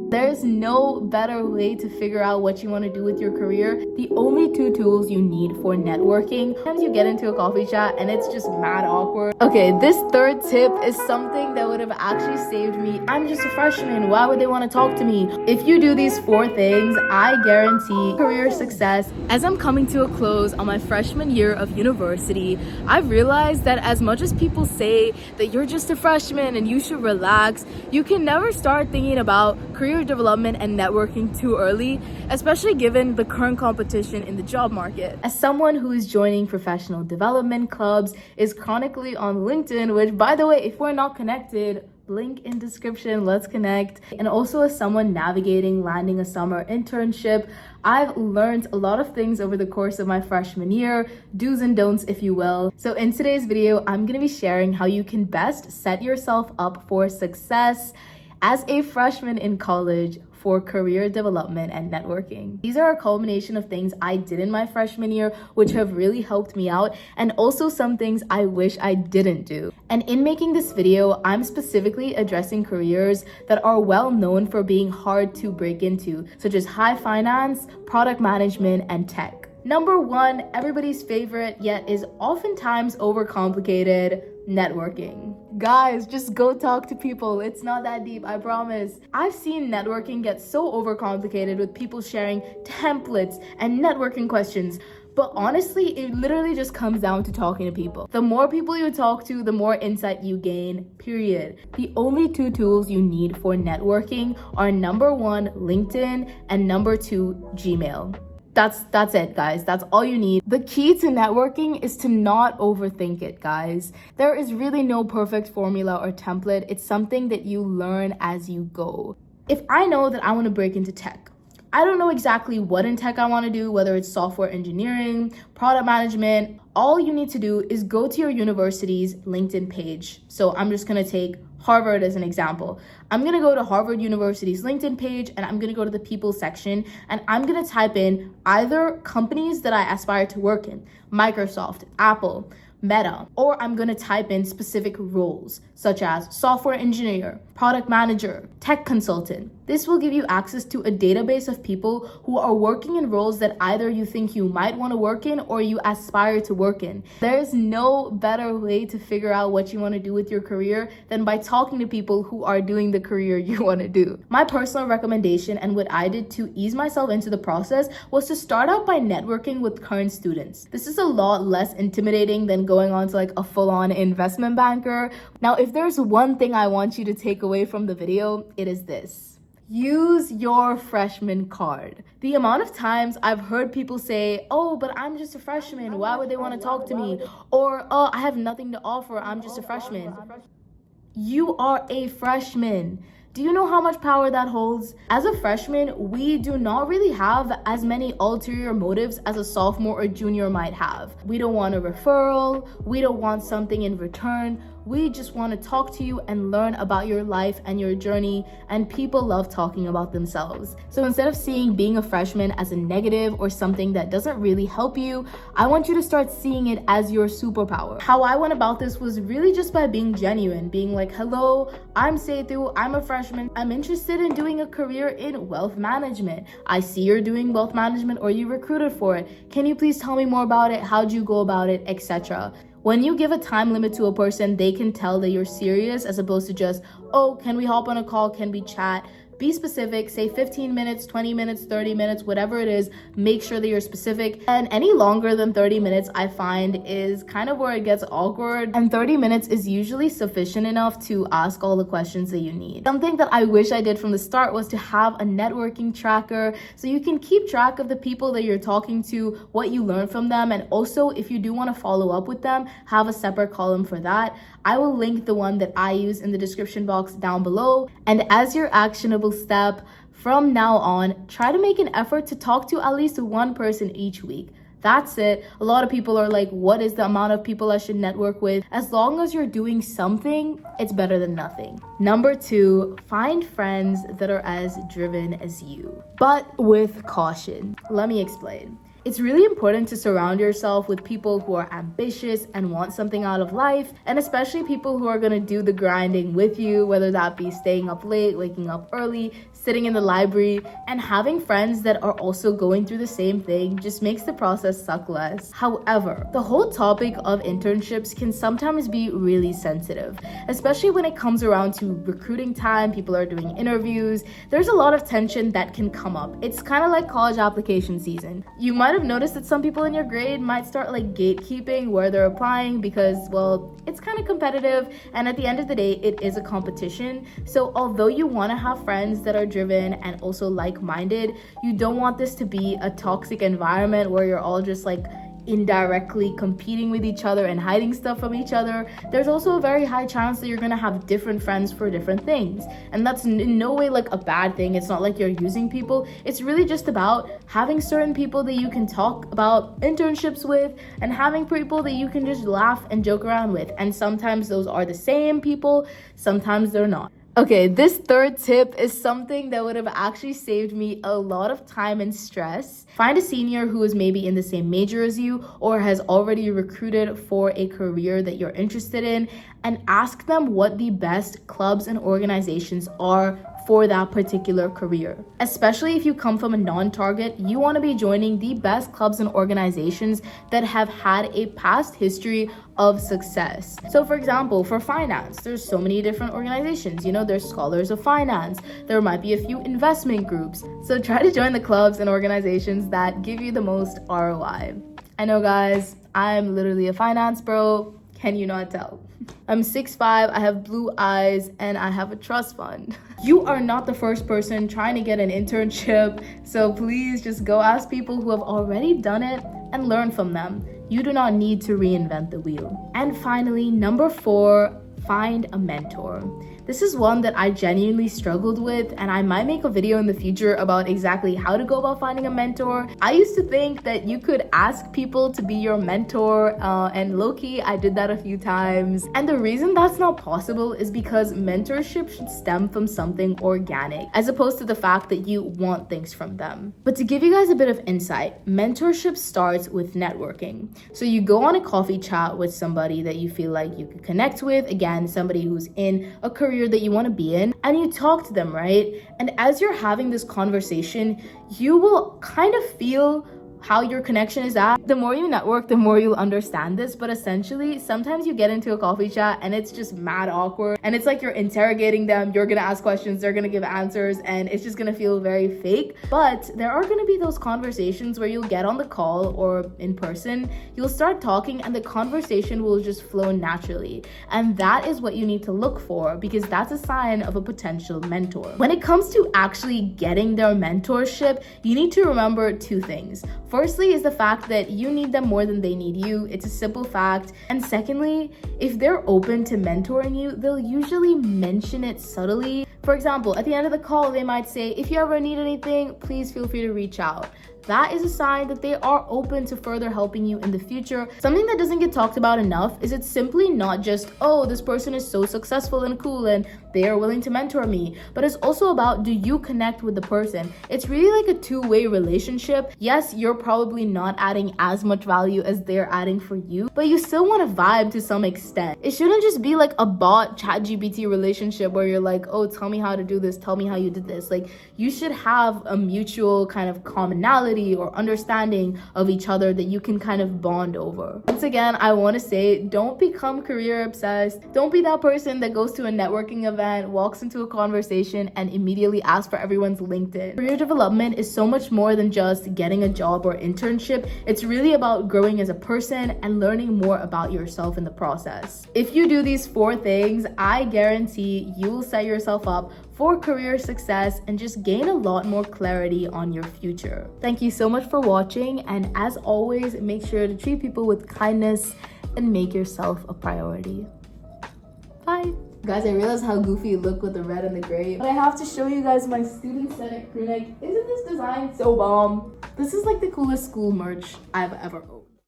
There's no better way to figure out what you want to do with your career. The only two tools you need for networking. Sometimes you get into a coffee chat and it's just mad awkward. Okay, this third tip is something that would have actually saved me. I'm just a freshman. Why would they want to talk to me? If you do these 4 things, I guarantee career success. As I'm coming to a close on my freshman year of university, I've realized that as much as people say that you're just a freshman and you should relax, you can never start thinking about career development and networking too early, especially given the current competition in the job market. As someone who is joining professional development clubs, is chronically on LinkedIn, which by the way, if we're not connected, link in description, let's connect. And also as someone navigating landing a summer internship, I've learned a lot of things over the course of my freshman year, do's and don'ts if you will. So in today's video, I'm gonna be sharing how you can best set yourself up for success as a freshman in college for career development and networking. These are a culmination of things I did in my freshman year, which have really helped me out, and also some things I wish I didn't do. And in making this video, I'm specifically addressing careers that are well known for being hard to break into, such as high finance, product management, and tech. Number 1, everybody's favorite, yet is oftentimes overcomplicated, networking. Guys, just go talk to people. It's not that deep, I promise. I've seen networking get so overcomplicated with people sharing templates and networking questions. But honestly, it literally just comes down to talking to people. The more people you talk to, the more insight you gain, period. The only 2 tools you need for networking are number 1, LinkedIn, and number 2, Gmail. That's it, guys. That's all you need. The key to networking is to not overthink it, guys. There is really no perfect formula or template. It's something that you learn as you go. If I know that I want to break into tech, I don't know exactly what in tech I want to do, whether it's software engineering, product management. All you need to do is go to your university's LinkedIn page. So I'm just going to take Harvard as an example. I'm going to go to Harvard University's LinkedIn page and I'm going to go to the people section and I'm going to type in either companies that I aspire to work in, Microsoft, Apple, Meta, or I'm going to type in specific roles such as software engineer, product manager, tech consultant. This will give you access to a database of people who are working in roles that either you think you might want to work in or you aspire to work in. There's no better way to figure out what you want to do with your career than by talking to people who are doing the career you want to do. My personal recommendation and what I did to ease myself into the process was to start out by networking with current students. This is a lot less intimidating than going on to like a full-on investment banker. Now, if there's one thing I want you to take away from the video, it is this. Use your freshman card. The amount of times I've heard people say, oh, but I'm just a freshman. Why would they want to talk to me? Or, oh, I have nothing to offer. I'm just a freshman. You are a freshman. Do you know how much power that holds? As a freshman, we do not really have as many ulterior motives as a sophomore or junior might have. We don't want a referral. We don't want something in return. We just want to talk to you and learn about your life and your journey, and people love talking about themselves. So instead of seeing being a freshman as a negative or something that doesn't really help you, I want you to start seeing it as your superpower. How I went about this was really just by being genuine, being like, hello, I'm Setu, I'm a freshman. I'm interested in doing a career in wealth management. I see you're doing wealth management or you recruited for it. Can you please tell me more about it? How'd you go about it, etc.? When you give a time limit to a person, they can tell that you're serious as opposed to just, oh, can we hop on a call? Can we chat? Be specific, say 15 minutes, 20 minutes, 30 minutes, whatever it is, make sure that you're specific. And any longer than 30 minutes, I find, is kind of where it gets awkward. And 30 minutes is usually sufficient enough to ask all the questions that you need. Something that I wish I did from the start was to have a networking tracker so you can keep track of the people that you're talking to, what you learn from them, and also if you do want to follow up with them, have a separate column for that. I will link the one that I use in the description box down below. And as your actionable step, from now on, try to make an effort to talk to at least one person each week. That's it. A lot of people are like, what is the amount of people I should network with? As long as you're doing something, it's better than nothing. Number 2, find friends that are as driven as you, but with caution. Let me explain. It's really important to surround yourself with people who are ambitious and want something out of life, and especially people who are going to do the grinding with you, whether that be staying up late, waking up early, sitting in the library, and having friends that are also going through the same thing just makes the process suck less. However, the whole topic of internships can sometimes be really sensitive, especially when it comes around to recruiting time. People are doing interviews. There's a lot of tension that can come up. It's kind of like college application season. You might have noticed that some people in your grade might start like gatekeeping where they're applying because, well, it's kind of competitive, and at the end of the day, it is a competition. So although you want to have friends that are driven and also like-minded, you don't want this to be a toxic environment where you're all just like indirectly competing with each other and hiding stuff from each other. There's also a very high chance that you're gonna have different friends for different things, and that's in no way like a bad thing. It's not like you're using people. It's really just about having certain people that you can talk about internships with and having people that you can just laugh and joke around with, and sometimes those are the same people, sometimes they're not. Okay, this third tip is something that would have actually saved me a lot of time and stress. Find a senior who is maybe in the same major as you or has already recruited for a career that you're interested in, and ask them what the best clubs and organizations are for that particular career. Especially if you come from a non-target, you want to be joining the best clubs and organizations that have had a past history of success. So for example, for finance, there's so many different organizations. You know, there's Scholars of Finance. There might be a few investment groups. So try to join the clubs and organizations that give you the most ROI. I know, guys, I'm literally a finance bro. Can you not tell? I'm 6'5", I have blue eyes, and I have a trust fund. You are not the first person trying to get an internship, so please just go ask people who have already done it and learn from them. You do not need to reinvent the wheel. And finally, number 4, find a mentor. This is one that I genuinely struggled with, and I might make a video in the future about exactly how to go about finding a mentor. I used to think that you could ask people to be your mentor, and low-key, I did that a few times. And the reason that's not possible is because mentorship should stem from something organic, as opposed to the fact that you want things from them. But to give you guys a bit of insight, mentorship starts with networking. So you go on a coffee chat with somebody that you feel like you could connect with, again, somebody who's in a career that you want to be in, and you talk to them, right? And as you're having this conversation, you will kind of feel how your connection is at. The more you network, the more you'll understand this, but essentially sometimes you get into a coffee chat and it's just mad awkward, and it's like you're interrogating them. You're gonna ask questions, they're gonna give answers, and it's just gonna feel very fake. But there are gonna be those conversations where you'll get on the call or in person, you'll start talking, and the conversation will just flow naturally, and that is what you need to look for, because that's a sign of a potential mentor. When it comes to actually getting their mentorship, you need to remember 2 things. Firstly is the fact that you need them more than they need you. It's a simple fact. And secondly, if they're open to mentoring you, they'll usually mention it subtly. For example, at the end of the call, they might say, if you ever need anything, please feel free to reach out. That is a sign that they are open to further helping you in the future. Something that doesn't get talked about enough is it's simply not just, oh, this person is so successful and cool and they are willing to mentor me, but it's also about, do you connect with the person? It's really like a 2-way relationship. Yes, you're probably not adding as much value as they're adding for you, but you still want to vibe to some extent. It shouldn't just be like a bot ChatGPT relationship where you're like, oh, tell me how to do this, tell me how you did this. Like, you should have a mutual kind of commonality or understanding of each other that you can kind of bond over. Once again, I want to say, don't become career obsessed. Don't be that person that goes to a networking event, walks into a conversation, and immediately asks for everyone's LinkedIn. Career development is so much more than just getting a job or internship. It's really about growing as a person and learning more about yourself in the process. If you do these 4 things, I guarantee you will set yourself up for career success and just gain a lot more clarity on your future. Thank you so much for watching, and as always, make sure to treat people with kindness and make yourself a priority. Bye. Guys, I realized how goofy it looked with the red and the gray, but I have to show you guys my student Senate crew neck. Isn't this design so bomb? This is like the coolest school merch I've ever owned.